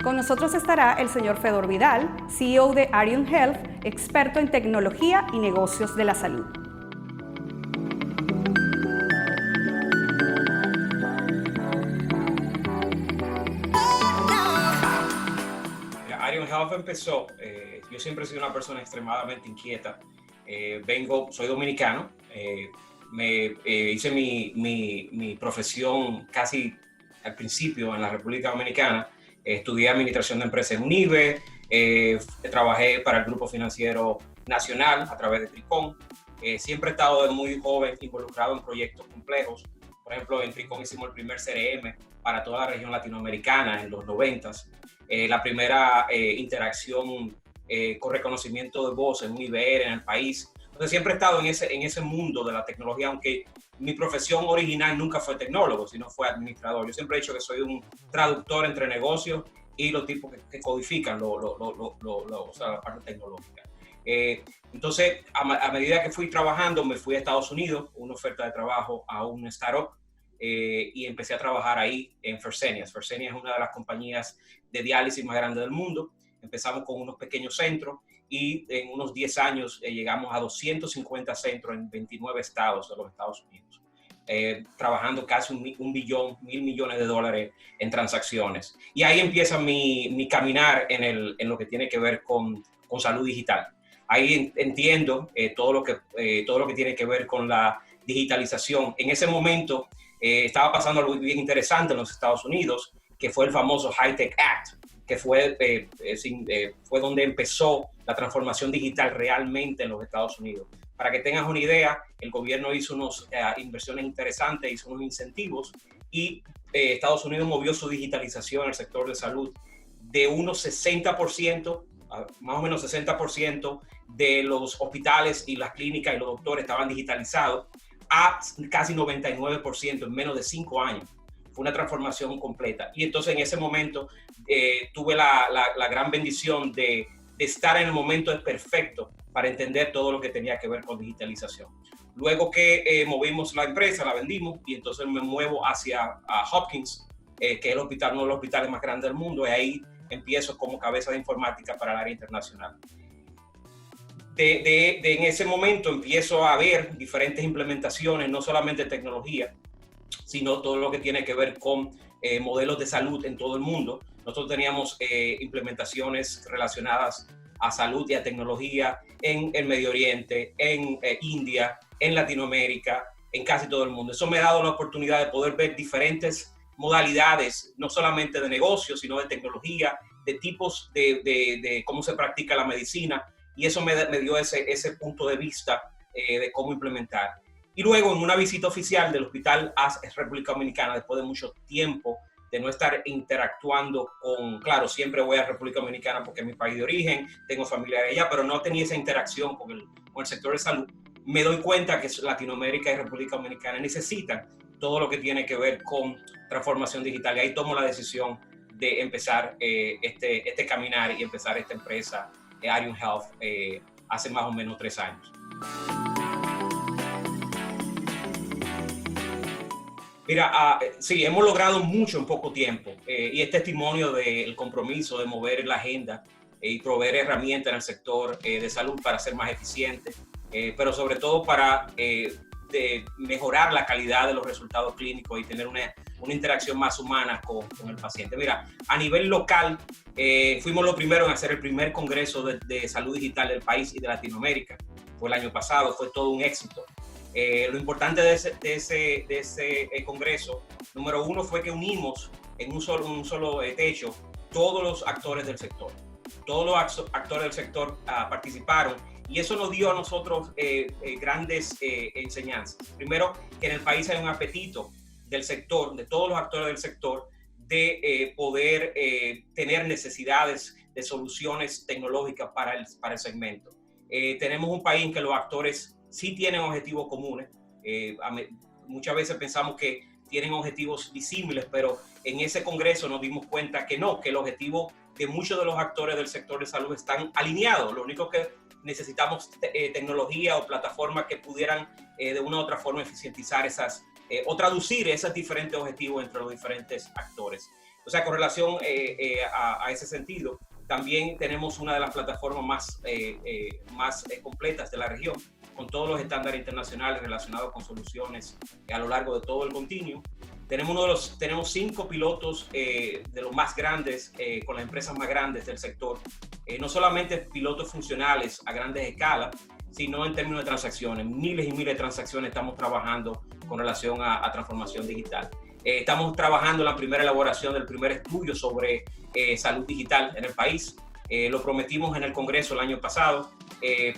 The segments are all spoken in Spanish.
Con nosotros estará el señor Fedor Vidal, CEO de Arion Health, experto en tecnología y negocios de la salud. Arion Health empezó, yo siempre he sido una persona extremadamente inquieta. Soy dominicano, hice mi profesión casi al principio en la República Dominicana. Estudié Administración de Empresas en UNIBE, trabajé para el Grupo Financiero Nacional a través de Tricón. Siempre he estado de muy joven involucrado en proyectos complejos. Por ejemplo, en Tricón hicimos el primer CRM para toda la región latinoamericana en los 90s. La primera interacción con reconocimiento de voz en un IBR en el país. Entonces siempre he estado en ese mundo de la tecnología, aunque mi profesión original nunca fue tecnólogo, sino fue administrador. Yo siempre he dicho que soy un traductor entre negocios y los tipos que codifican o sea, la parte tecnológica. Entonces, a medida que fui trabajando, me fui a Estados Unidos, una oferta de trabajo a un startup, y empecé a trabajar ahí en Fresenius. Fresenius es una de las compañías de diálisis más grandes del mundo. Empezamos con unos pequeños centros y en unos 10 años llegamos a 250 centros en 29 estados de los Estados Unidos, trabajando casi $1 millones de dólares en transacciones. Y ahí empieza mi caminar en lo que tiene que ver con salud digital. Ahí entiendo todo lo que tiene que ver con la digitalización. En ese momento estaba pasando algo bien interesante en los Estados Unidos, que fue el famoso HITECH Act, que fue donde empezó la transformación digital realmente en los Estados Unidos. Para que tengas una idea, el gobierno hizo unas inversiones interesantes, hizo unos incentivos y Estados Unidos movió su digitalización en el sector de salud de unos 60%, más o menos 60% de los hospitales y las clínicas y los doctores estaban digitalizados a casi 99% en menos de 5 años. Fue una transformación completa. Y entonces en ese momento tuve la gran bendición de estar en el momento perfecto para entender todo lo que tenía que ver con digitalización. Luego que movimos la empresa, la vendimos y entonces me muevo hacia Hopkins, que es uno de los hospitales más grandes del mundo, y ahí empiezo como cabeza de informática para el área internacional. En ese momento empiezo a ver diferentes implementaciones, no solamente tecnología, sino todo lo que tiene que ver con modelos de salud en todo el mundo. Nosotros teníamos implementaciones relacionadas a salud y a tecnología en el Medio Oriente, en India, en Latinoamérica, en casi todo el mundo. Eso me ha dado la oportunidad de poder ver diferentes modalidades, no solamente de negocios, sino de tecnología, de tipos de cómo se practica la medicina, y eso me dio ese punto de vista de cómo implementar. Y luego, en una visita oficial del hospital a República Dominicana, después de mucho tiempo de no estar interactuando claro, siempre voy a República Dominicana porque es mi país de origen, tengo familia allá, pero no tenía esa interacción con el sector de salud. Me doy cuenta que Latinoamérica y República Dominicana necesitan todo lo que tiene que ver con transformación digital. Y ahí tomo la decisión de empezar este caminar y empezar esta empresa, Arion Health, hace más o menos 3 años. Mira, sí, hemos logrado mucho en poco tiempo y es testimonio del compromiso de mover la agenda y proveer herramientas en el sector de salud para ser más eficiente, pero sobre todo para de mejorar la calidad de los resultados clínicos y tener una interacción más humana con el paciente. Mira, a nivel local, fuimos los primeros en hacer el primer congreso de salud digital del país y de Latinoamérica. Fue el año pasado, fue todo un éxito. Lo importante de ese congreso, número uno, fue que unimos en un solo techo todos los actores del sector. Todos los actores del sector participaron y eso nos dio a nosotros grandes enseñanzas. Primero, que en el país hay un apetito del sector, de todos los actores del sector, de poder tener necesidades de soluciones tecnológicas para el segmento. Tenemos un país en que los actores sí tienen objetivos comunes. Muchas veces pensamos que tienen objetivos disímiles, pero en ese congreso nos dimos cuenta que no, que el objetivo de muchos de los actores del sector de salud están alineados. Lo único que necesitamos tecnología o plataformas que pudieran de una u otra forma eficientizar esas o traducir esos diferentes objetivos entre los diferentes actores. O sea, con relación a ese sentido, también tenemos una de las plataformas más completas de la región, con todos los estándares internacionales relacionados con soluciones a lo largo de todo el continuo. Tenemos 5 pilotos de los más grandes, con las empresas más grandes del sector, no solamente pilotos funcionales a grandes escalas, sino en términos de transacciones. Miles y miles de transacciones estamos trabajando con relación a transformación digital. Estamos trabajando en la primera elaboración del primer estudio sobre salud digital en el país. Lo prometimos en el Congreso el año pasado,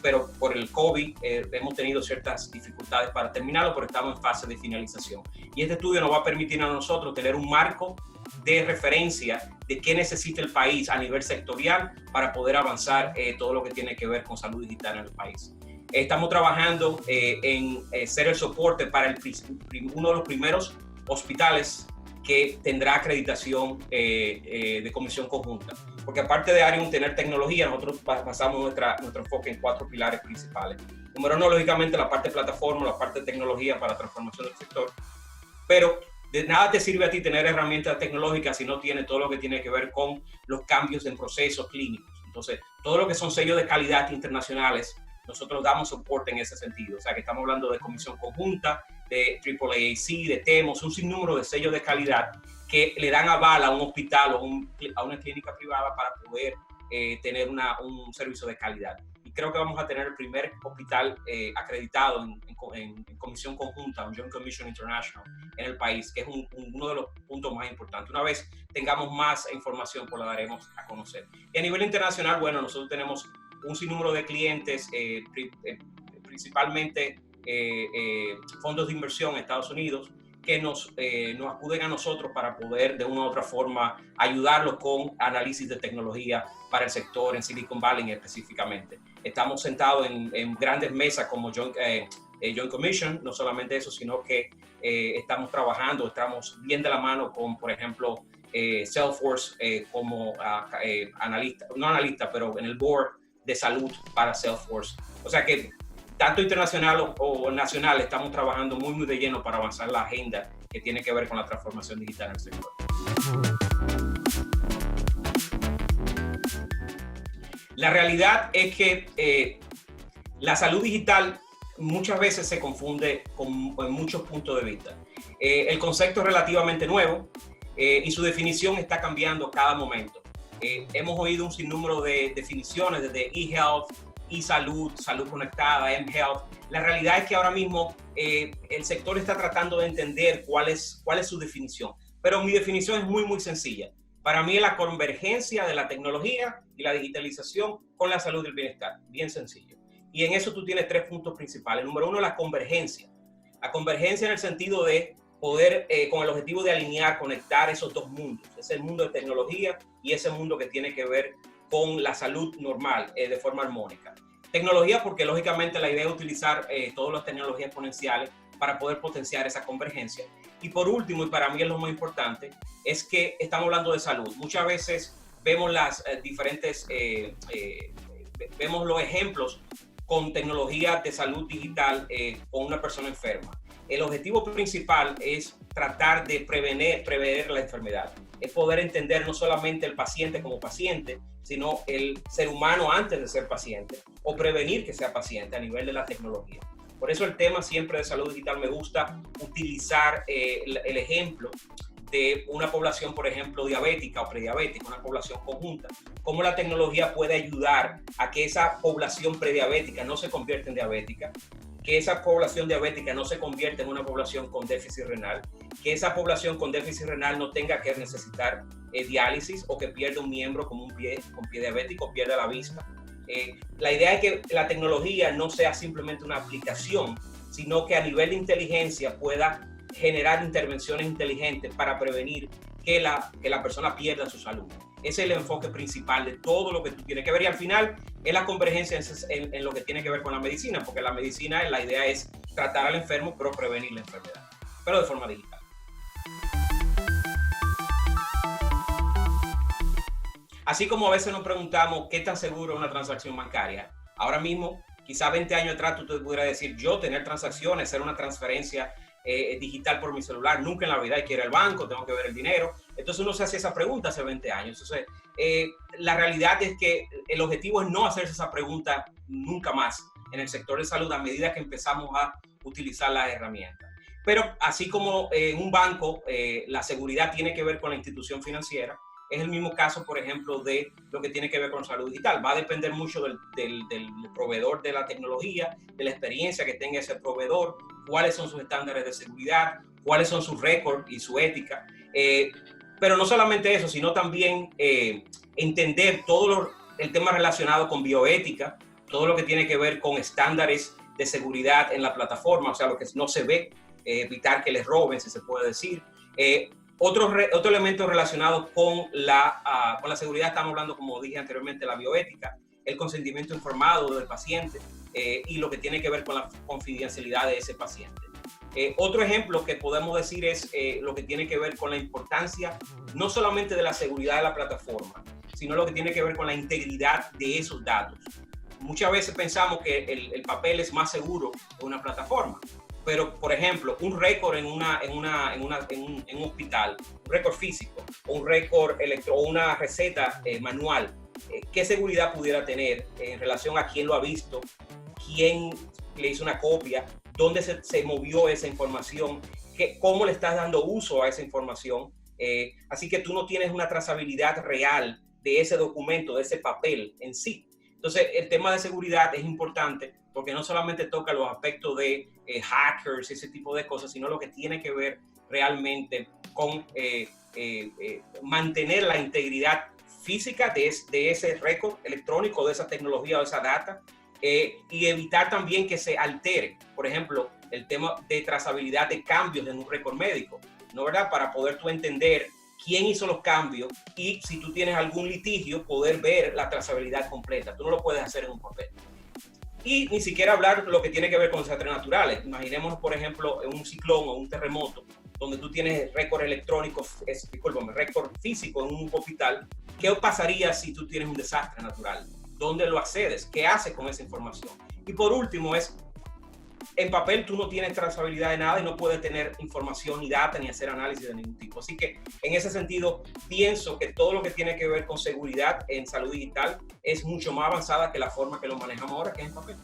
pero por el COVID hemos tenido ciertas dificultades para terminarlo, pero estamos en fase de finalización. Y este estudio nos va a permitir a nosotros tener un marco de referencia de qué necesita el país a nivel sectorial para poder avanzar todo lo que tiene que ver con salud digital en el país. Estamos trabajando en ser el soporte para uno de los primeros hospitales que tendrá acreditación de comisión conjunta. Porque aparte de Arion tener tecnología, nosotros basamos nuestro enfoque en 4 pilares principales. Número 1, lógicamente, la parte de plataforma, la parte de tecnología para la transformación del sector. Pero de nada te sirve a ti tener herramientas tecnológicas si no tienes todo lo que tiene que ver con los cambios en procesos clínicos. Entonces, todo lo que son sellos de calidad internacionales, nosotros damos soporte en ese sentido. O sea, que estamos hablando de comisión conjunta, de AAAC, de TEMOS, un sinnúmero de sellos de calidad que le dan aval a un hospital o a una clínica privada para poder tener un servicio de calidad. Y creo que vamos a tener el primer hospital acreditado en comisión conjunta, un Joint Commission International, en el país, que es uno de los puntos más importantes. Una vez tengamos más información, pues la daremos a conocer. Y a nivel internacional, bueno, nosotros tenemos un sinnúmero de clientes, principalmente fondos de inversión en Estados Unidos, que nos acuden a nosotros para poder de una u otra forma ayudarlos con análisis de tecnología para el sector en Silicon Valley específicamente. Estamos sentados en grandes mesas como Joint Commission, no solamente eso, sino que estamos bien de la mano con, por ejemplo, Salesforce como analista, no analista, pero en el board de salud para Salesforce. O sea que tanto internacional o nacional estamos trabajando muy de lleno para avanzar la agenda que tiene que ver con la transformación digital en el sector. La realidad es que la salud digital muchas veces se confunde en muchos puntos de vista. El concepto es relativamente nuevo y su definición está cambiando cada momento. Hemos oído un sinnúmero de definiciones desde e-health, e-salud, salud conectada, m-health. La realidad es que ahora mismo el sector está tratando de entender cuál es su definición. Pero mi definición es muy sencilla. Para mí es la convergencia de la tecnología y la digitalización con la salud y el bienestar. Bien sencillo. Y en eso tú tienes 3 puntos principales. Número 1, la convergencia. La convergencia en el sentido de poder, con el objetivo de alinear, conectar esos 2 mundos. Ese mundo de tecnología y ese mundo que tiene que ver con la salud normal, de forma armónica. Tecnología porque lógicamente la idea es utilizar todas las tecnologías exponenciales para poder potenciar esa convergencia. Y por último, y para mí es lo más importante, es que estamos hablando de salud. Muchas veces vemos vemos los ejemplos con tecnología de salud digital con una persona enferma. El objetivo principal es tratar de prever la enfermedad. Es poder entender no solamente el paciente como paciente, sino el ser humano antes de ser paciente o prevenir que sea paciente a nivel de la tecnología. Por eso el tema siempre de salud digital me gusta utilizar el ejemplo de una población, por ejemplo, diabética o prediabética, una población conjunta. Cómo la tecnología puede ayudar a que esa población prediabética no se convierta en diabética, que esa población diabética no se convierta en una población con déficit renal, que esa población con déficit renal no tenga que necesitar diálisis o que pierda un miembro como con pie diabético, pierda la vista. La idea es que la tecnología no sea simplemente una aplicación, sino que a nivel de inteligencia pueda generar intervenciones inteligentes para prevenir que la persona pierda su salud. Ese es el enfoque principal de todo lo que tú tienes que ver y al final es la convergencia en lo que tiene que ver con la medicina, porque la medicina, la idea es tratar al enfermo pero prevenir la enfermedad, pero de forma digital. Así como a veces nos preguntamos qué tan seguro es una transacción bancaria, ahora mismo, quizá 20 años atrás tú te pudieras decir, yo tener transacciones, hacer una transferencia digital por mi celular, nunca en la vida hay que ir al banco, tengo que ver el dinero. Entonces uno se hace esa pregunta hace 20 años. Entonces, la realidad es que el objetivo es no hacerse esa pregunta nunca más en el sector de salud a medida que empezamos a utilizar las herramientas. Pero así como en un banco la seguridad tiene que ver con la institución financiera, es el mismo caso, por ejemplo, de lo que tiene que ver con salud digital. Va a depender mucho del proveedor de la tecnología, de la experiencia que tenga ese proveedor, cuáles son sus estándares de seguridad, cuáles son sus récords y su ética. Pero no solamente eso, sino también entender todo el tema relacionado con bioética, todo lo que tiene que ver con estándares de seguridad en la plataforma, o sea, lo que no se ve, evitar que les roben, si se puede decir. Otro elemento relacionado con la seguridad, estamos hablando, como dije anteriormente, la bioética, el consentimiento informado del paciente y lo que tiene que ver con la confidencialidad de ese paciente. Otro ejemplo que podemos decir es lo que tiene que ver con la importancia no solamente de la seguridad de la plataforma, sino lo que tiene que ver con la integridad de esos datos. Muchas veces pensamos que el papel es más seguro que una plataforma. Pero, por ejemplo, un récord en un hospital, un récord físico, o un récord o una receta manual, ¿qué seguridad pudiera tener en relación a quién lo ha visto, quién le hizo una copia, dónde se movió esa información, cómo le estás dando uso a esa información? Así que tú no tienes una trazabilidad real de ese documento, de ese papel en sí. Entonces, el tema de seguridad es importante porque no solamente toca los aspectos de hackers y ese tipo de cosas, sino lo que tiene que ver realmente con mantener la integridad física de ese récord electrónico, de esa tecnología o de esa data, y evitar también que se altere, por ejemplo, el tema de trazabilidad de cambios en un récord médico, ¿no, verdad? Para poder tú entender quién hizo los cambios y si tú tienes algún litigio, poder ver la trazabilidad completa. Tú no lo puedes hacer en un papel. Y ni siquiera hablar lo que tiene que ver con desastres naturales. Imaginémonos, por ejemplo, un ciclón o un terremoto, donde tú tienes récord electrónico, récord físico en un hospital. ¿Qué pasaría si tú tienes un desastre natural? ¿Dónde lo accedes? ¿Qué haces con esa información? Y por último en papel tú no tienes trazabilidad de nada y no puedes tener información ni data ni hacer análisis de ningún tipo. Así que en ese sentido pienso que todo lo que tiene que ver con seguridad en salud digital es mucho más avanzada que la forma que lo manejamos ahora, que es en papel.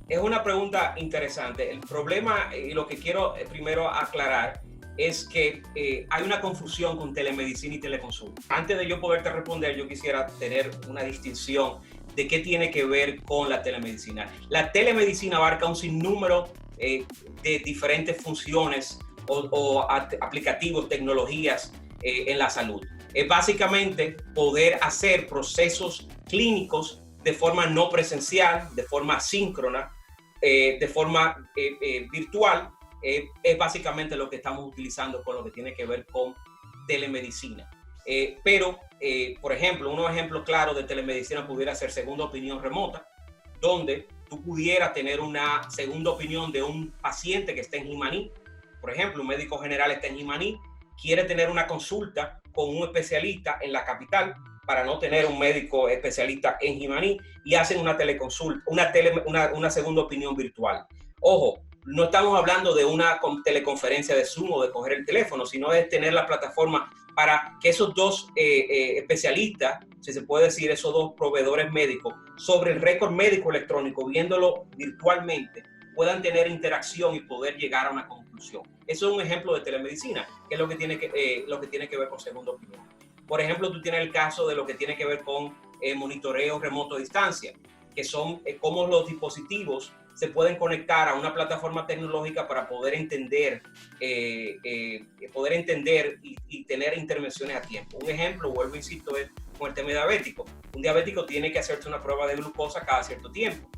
Es una pregunta interesante. El problema y lo que quiero primero aclarar es que hay una confusión con telemedicina y teleconsulta. Antes de yo poderte responder, yo quisiera tener una distinción de qué tiene que ver con la telemedicina. La telemedicina abarca un sinnúmero de diferentes funciones o aplicativos, tecnologías en la salud. Es básicamente poder hacer procesos clínicos de forma no presencial, de forma asíncrona, de forma virtual. Es básicamente lo que estamos utilizando con lo que tiene que ver con telemedicina. Pero, por ejemplo, unos ejemplos claros de telemedicina pudiera ser segunda opinión remota, donde tú pudieras tener una segunda opinión de un paciente que está en Jimaní. Por ejemplo, un médico general está en Jimaní, quiere tener una consulta con un especialista en la capital para no tener un médico especialista en Jimaní y hacen una teleconsulta, una segunda opinión virtual. Ojo, no estamos hablando de una teleconferencia de Zoom o de coger el teléfono, sino de tener la plataforma para que esos dos especialistas, si se puede decir, esos dos proveedores médicos, sobre el récord médico electrónico, viéndolo virtualmente, puedan tener interacción y poder llegar a una conclusión. Eso es un ejemplo de telemedicina, que es lo que tiene que ver con segunda opinión. Por ejemplo, tú tienes el caso de lo que tiene que ver con monitoreo remoto a distancia, que son cómo los dispositivos se pueden conectar a una plataforma tecnológica para poder entender y tener intervenciones a tiempo. Un ejemplo, vuelvo e insisto, es con el tema diabético. Un diabético tiene que hacerse una prueba de glucosa cada cierto tiempo.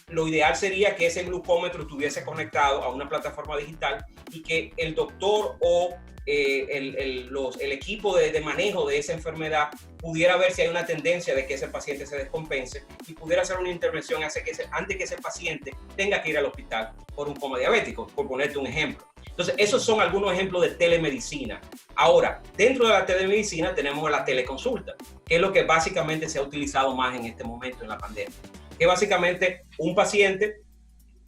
Lo ideal sería que ese glucómetro estuviese conectado a una plataforma digital y que el doctor o el equipo de manejo de esa enfermedad pudiera ver si hay una tendencia de que ese paciente se descompense y pudiera hacer una intervención antes que ese paciente tenga que ir al hospital por un coma diabético, por ponerte un ejemplo. Entonces, esos son algunos ejemplos de telemedicina. Ahora, dentro de la telemedicina tenemos la teleconsulta, que es lo que básicamente se ha utilizado más en este momento en la pandemia. que básicamente un paciente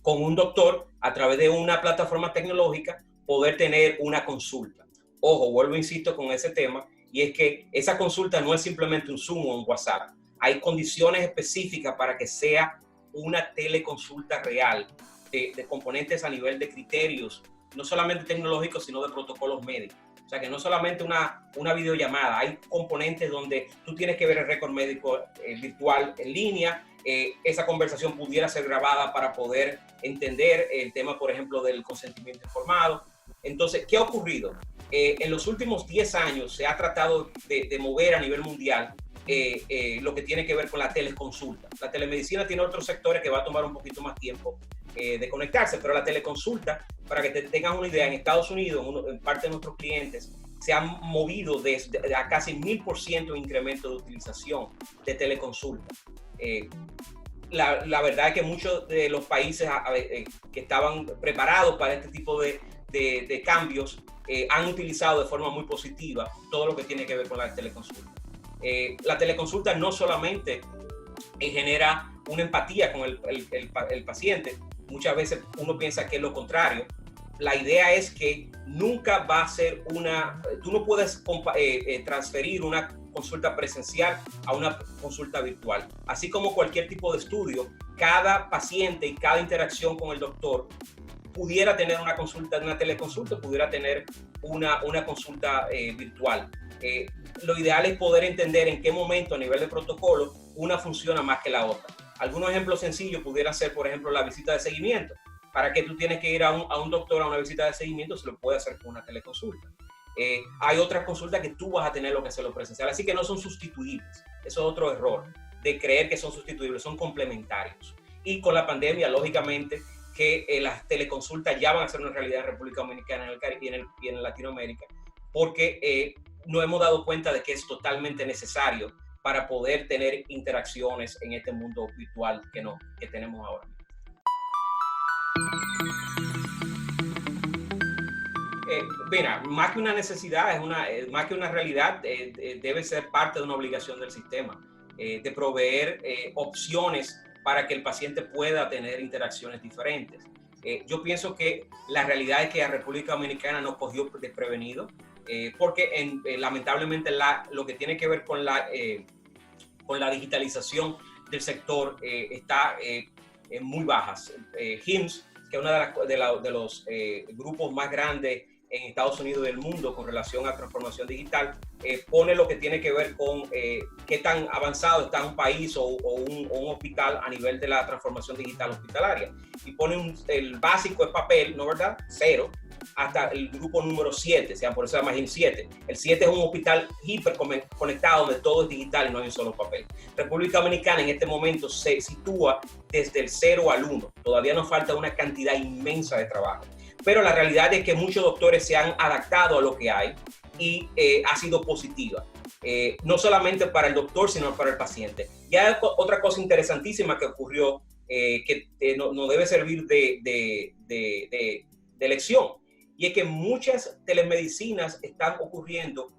con un doctor a través de una plataforma tecnológica poder tener una consulta. Ojo, vuelvo, insisto con ese tema, y es que esa consulta no es simplemente un Zoom o un WhatsApp. Hay condiciones específicas para que sea una teleconsulta real, de componentes a nivel de criterios, no solamente tecnológicos, sino de protocolos médicos. O sea, que no solamente una videollamada, hay componentes donde tú tienes que ver el récord médico virtual en línea. Esa conversación pudiera ser grabada para poder entender el tema, por ejemplo, del consentimiento informado. Entonces, ¿qué ha ocurrido? En los últimos 10 años se ha tratado de mover a nivel mundial lo que tiene que ver con la teleconsulta. La telemedicina tiene otros sectores que va a tomar un poquito más tiempo de conectarse, pero la teleconsulta, para que te tengas una idea, en Estados Unidos, en parte de nuestros clientes, se han movido desde a casi 1000% incremento de utilización de teleconsulta. La verdad es que muchos de los países que estaban preparados para este tipo de cambios han utilizado de forma muy positiva todo lo que tiene que ver con la teleconsulta. La teleconsulta no solamente genera una empatía con el paciente, muchas veces uno piensa que es lo contrario. La idea es que nunca va a ser tú no puedes transferir una consulta presencial a una consulta virtual. Así como cualquier tipo de estudio, cada paciente y cada interacción con el doctor pudiera tener una teleconsulta, pudiera tener una consulta virtual. Lo ideal es poder entender en qué momento a nivel de protocolo una funciona más que la otra. Algunos ejemplos sencillos pudieran ser, por ejemplo, la visita de seguimiento. ¿Para qué tú tienes que ir a un doctor a una visita de seguimiento? Se lo puede hacer con una teleconsulta. Hay otras consultas que tú vas a tener lo que hacerlo presencial, así que no son sustituibles. Eso es otro error, de creer que son sustituibles, son complementarios. Y con la pandemia, lógicamente, que las teleconsultas ya van a ser una realidad en República Dominicana, en el Caribe y en Latinoamérica, porque nos hemos dado cuenta de que es totalmente necesario para poder tener interacciones en este mundo virtual que tenemos ahora. Mira, más que una necesidad, más que una realidad, debe ser parte de una obligación del sistema, de proveer opciones para que el paciente pueda tener interacciones diferentes. Yo pienso que la realidad es que a República Dominicana nos cogió desprevenido, porque lamentablemente lo que tiene que ver con la digitalización del sector está en muy bajas. HIMSS, que es uno de los grupos más grandes en Estados Unidos y del mundo con relación a transformación digital, pone lo que tiene que ver con qué tan avanzado está un país o un hospital a nivel de la transformación digital hospitalaria. Y pone el básico es papel, ¿no verdad? 0, hasta el grupo número 7, por eso se llama HIMSS 7. El 7 es un hospital hiperconectado donde todo es digital y no hay un solo papel. República Dominicana en este momento se sitúa desde el 0 al 1. Todavía nos falta una cantidad inmensa de trabajo. Pero la realidad es que muchos doctores se han adaptado a lo que hay y ha sido positiva. No solamente para el doctor, sino para el paciente. Y hay otra cosa interesantísima que ocurrió que nos debe servir de lección. Y es que muchas telemedicinas están ocurriendo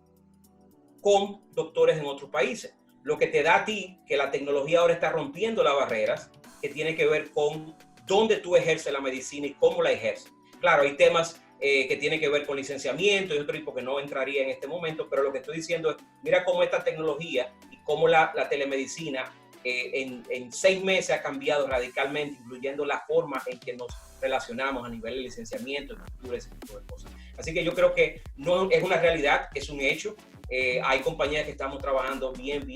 con doctores en otros países. Lo que te da a ti que la tecnología ahora está rompiendo las barreras que tiene que ver con dónde tú ejerces la medicina y cómo la ejerces. Claro, hay temas que tienen que ver con licenciamiento y otro tipo que no entraría en este momento, pero lo que estoy diciendo es, mira cómo esta tecnología y cómo la telemedicina en 6 meses ha cambiado radicalmente, incluyendo la forma en que nos relacionamos a nivel de licenciamiento, estructura, ese tipo de cosas. Así que yo creo que no es una realidad, es un hecho. Hay compañías que estamos trabajando bien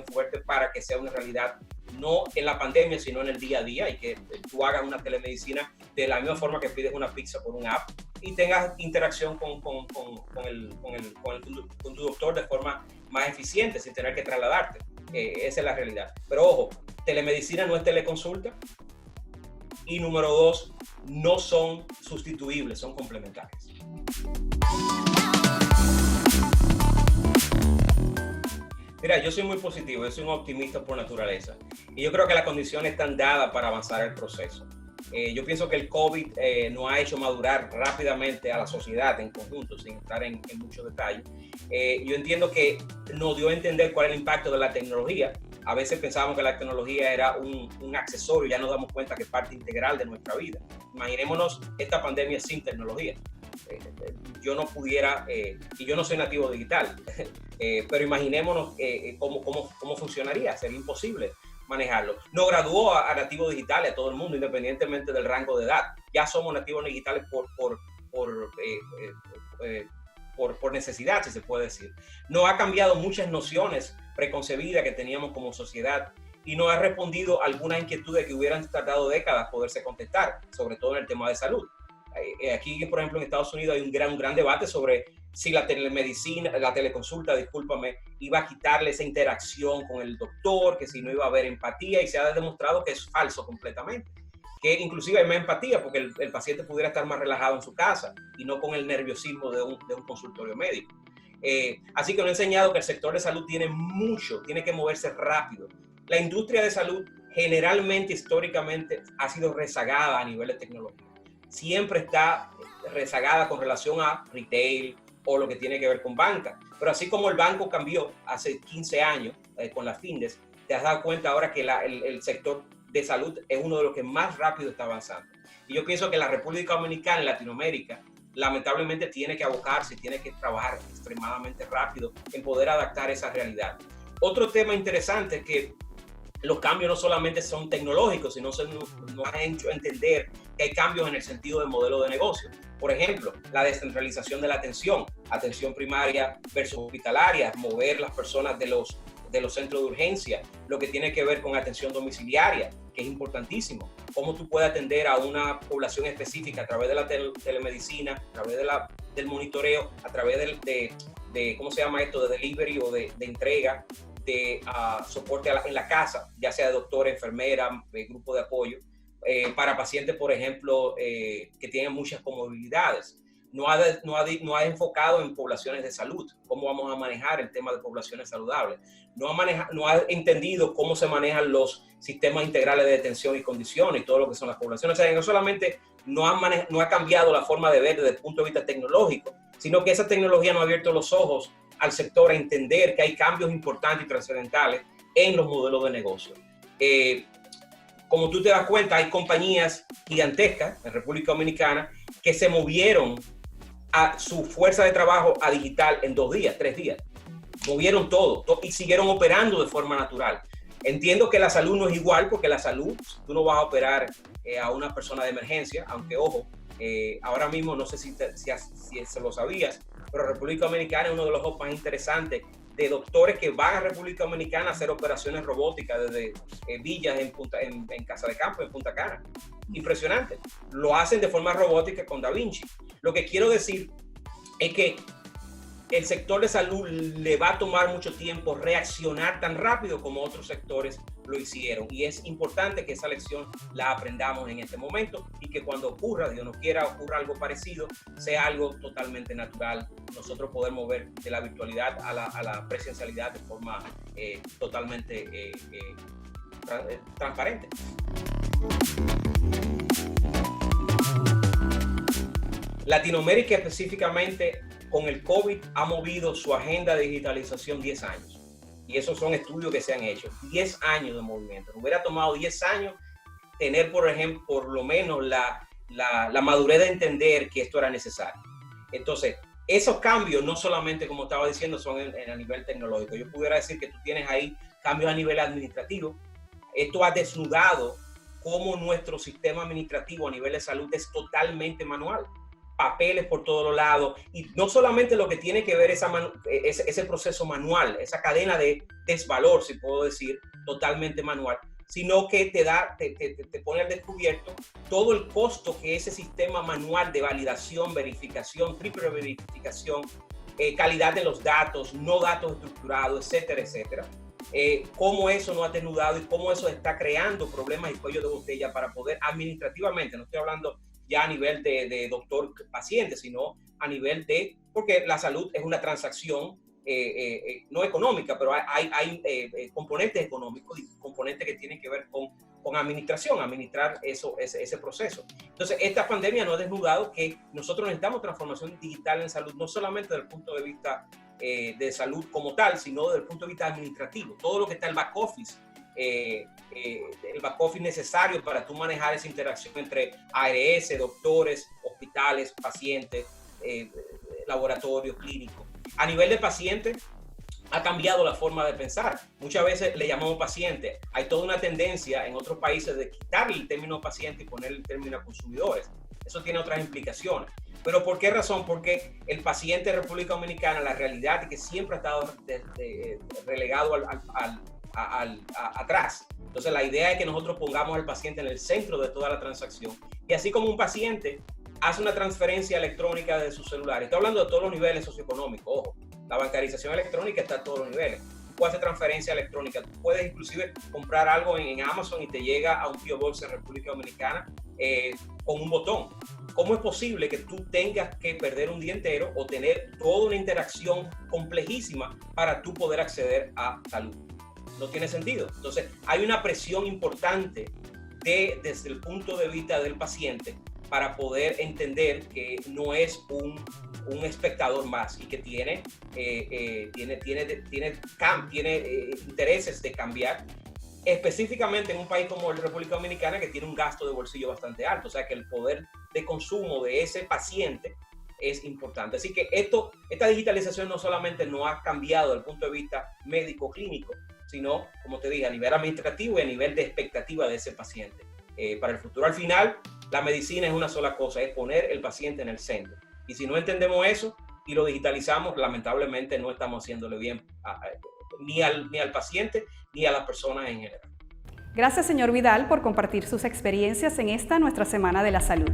fuerte para que sea una realidad, no en la pandemia, sino en el día a día, y que tú hagas una telemedicina de la misma forma que pides una pizza por un app y tengas interacción con tu doctor de forma más eficiente, sin tener que trasladarte. Esa es la realidad. Pero ojo, telemedicina no es teleconsulta. Y número 2, no son sustituibles, son complementarias. Mira, yo soy muy positivo, yo soy un optimista por naturaleza. Y yo creo que las condiciones están dadas para avanzar el proceso. Yo pienso que el COVID nos ha hecho madurar rápidamente a la sociedad en conjunto, sin entrar en muchos detalles. Yo entiendo que nos dio a entender cuál es el impacto de la tecnología, a veces pensábamos que la tecnología era un accesorio, ya nos damos cuenta que es parte integral de nuestra vida. Imaginémonos esta pandemia sin tecnología. Yo no pudiera, y yo no soy nativo digital, pero imaginémonos cómo funcionaría, sería imposible manejarlo. No graduó a nativos digitales a todo el mundo, independientemente del rango de edad. Ya somos nativos digitales por necesidad, si se puede decir. No ha cambiado muchas nociones preconcebidas que teníamos como sociedad y no ha respondido a algunas inquietudes que hubieran tardado décadas poderse contestar, sobre todo en el tema de salud. Aquí, por ejemplo, en Estados Unidos hay un gran debate sobre si la telemedicina, la teleconsulta, discúlpame, iba a quitarle esa interacción con el doctor, que si no iba a haber empatía, y se ha demostrado que es falso completamente. Que inclusive hay más empatía porque el paciente pudiera estar más relajado en su casa y no con el nerviosismo de un consultorio médico. Así que nos ha enseñado que el sector de salud tiene que moverse rápido. La industria de salud generalmente, históricamente, ha sido rezagada a nivel de tecnología. Siempre está rezagada con relación a retail o lo que tiene que ver con banca. Pero así como el banco cambió hace 15 años con las fintechs, te has dado cuenta ahora que el sector de salud es uno de los que más rápido está avanzando. Y yo pienso que la República Dominicana, en Latinoamérica, lamentablemente tiene que abocarse, tiene que trabajar extremadamente rápido en poder adaptar esa realidad. Otro tema interesante es que los cambios no solamente son tecnológicos, sino nos han hecho entender que hay cambios en el sentido del modelo de negocio. Por ejemplo, la descentralización de la atención primaria versus hospitalaria, mover las personas de los centros de urgencia, lo que tiene que ver con atención domiciliaria, que es importantísimo. Cómo tú puedes atender a una población específica a través de la telemedicina, a través del monitoreo, a través de ¿cómo se llama esto? De delivery o de entrega, de soporte en la casa, ya sea de doctor, enfermera, grupo de apoyo, para pacientes, por ejemplo, que tienen muchas comorbilidades. No ha enfocado en poblaciones de salud, cómo vamos a manejar el tema de poblaciones saludables. No ha entendido cómo se manejan los sistemas integrales de detención y condiciones y todo lo que son las poblaciones. O sea, no solamente no ha cambiado la forma de ver desde el punto de vista tecnológico, sino que esa tecnología nos ha abierto los ojos al sector a entender que hay cambios importantes y trascendentales en los modelos de negocio. Como tú te das cuenta, hay compañías gigantescas en República Dominicana que se movieron a su fuerza de trabajo a digital en 2 días, 3 días. Movieron todo y siguieron operando de forma natural. Entiendo que la salud no es igual, porque la salud, tú no vas a operar a una persona de emergencia, aunque ojo, ahora mismo no sé si se lo sabías, pero República Dominicana es uno de los hubs más interesantes de doctores que van a República Dominicana a hacer operaciones robóticas desde villas en Casa de Campo, en Punta Cana. Impresionante. Lo hacen de forma robótica con Da Vinci. Lo que quiero decir es que el sector de salud le va a tomar mucho tiempo reaccionar tan rápido como otros sectores lo hicieron. Y es importante que esa lección la aprendamos en este momento y que cuando ocurra, Dios no quiera, ocurra algo parecido, sea algo totalmente natural. Nosotros poder mover de la virtualidad a la presencialidad de forma totalmente transparente. Latinoamérica específicamente con el COVID ha movido su agenda de digitalización 10 años. Y esos son estudios que se han hecho. 10 años de movimiento. Nos hubiera tomado 10 años tener, por ejemplo, por lo menos la madurez de entender que esto era necesario. Entonces, esos cambios no solamente, como estaba diciendo, son a nivel tecnológico. Yo pudiera decir que tú tienes ahí cambios a nivel administrativo. Esto ha desnudado cómo nuestro sistema administrativo a nivel de salud es totalmente manual. Papeles por todos los lados, y no solamente lo que tiene que ver ese proceso manual, esa cadena de desvalor, si puedo decir, totalmente manual, sino que te pone al descubierto todo el costo que ese sistema manual de validación, verificación, triple verificación, calidad de los datos, no datos estructurados, etcétera, etcétera. Cómo eso no ha desnudado y cómo eso está creando problemas y cuello de botella para poder administrativamente, no estoy hablando ya a nivel de doctor-paciente, sino a nivel porque la salud es una transacción no económica, pero hay componentes económicos y componentes que tienen que ver con administrar ese proceso. Entonces, esta pandemia nos ha desnudado que nosotros necesitamos transformación digital en salud, no solamente desde el punto de vista de salud como tal, sino desde el punto de vista administrativo. Todo lo que está en el back office, el back office necesario para tú manejar esa interacción entre ARS, doctores, hospitales, pacientes, laboratorios clínicos. A nivel de paciente, ha cambiado la forma de pensar. Muchas veces le llamamos paciente. Hay toda una tendencia en otros países de quitarle el término paciente y poner el término consumidores. Eso tiene otras implicaciones. ¿Pero por qué razón? Porque el paciente de República Dominicana, la realidad es que siempre ha estado relegado atrás. Entonces, la idea es que nosotros pongamos al paciente en el centro de toda la transacción. Y así como un paciente hace una transferencia electrónica de su celular, estoy hablando de todos los niveles socioeconómicos, ojo, la bancarización electrónica está a todos los niveles. Tú puedes hacer transferencia electrónica, tú puedes inclusive comprar algo en Amazon y te llega a un P.O. Box en República Dominicana con un botón. ¿Cómo es posible que tú tengas que perder un día entero o tener toda una interacción complejísima para tú poder acceder a salud? No tiene sentido. Entonces, hay una presión importante desde el punto de vista del paciente para poder entender que no es un espectador más y que tiene intereses de cambiar, específicamente en un país como la República Dominicana, que tiene un gasto de bolsillo bastante alto. O sea que el poder de consumo de ese paciente es importante. Así que esta digitalización no solamente no ha cambiado desde el punto de vista médico-clínico, sino, como te dije, a nivel administrativo y a nivel de expectativa de ese paciente. Para el futuro, al final, la medicina es una sola cosa, es poner el paciente en el centro. Y si no entendemos eso y lo digitalizamos, lamentablemente no estamos haciéndole bien ni al paciente ni a las personas en general. Gracias, señor Vidal, por compartir sus experiencias en esta nuestra Semana de la Salud.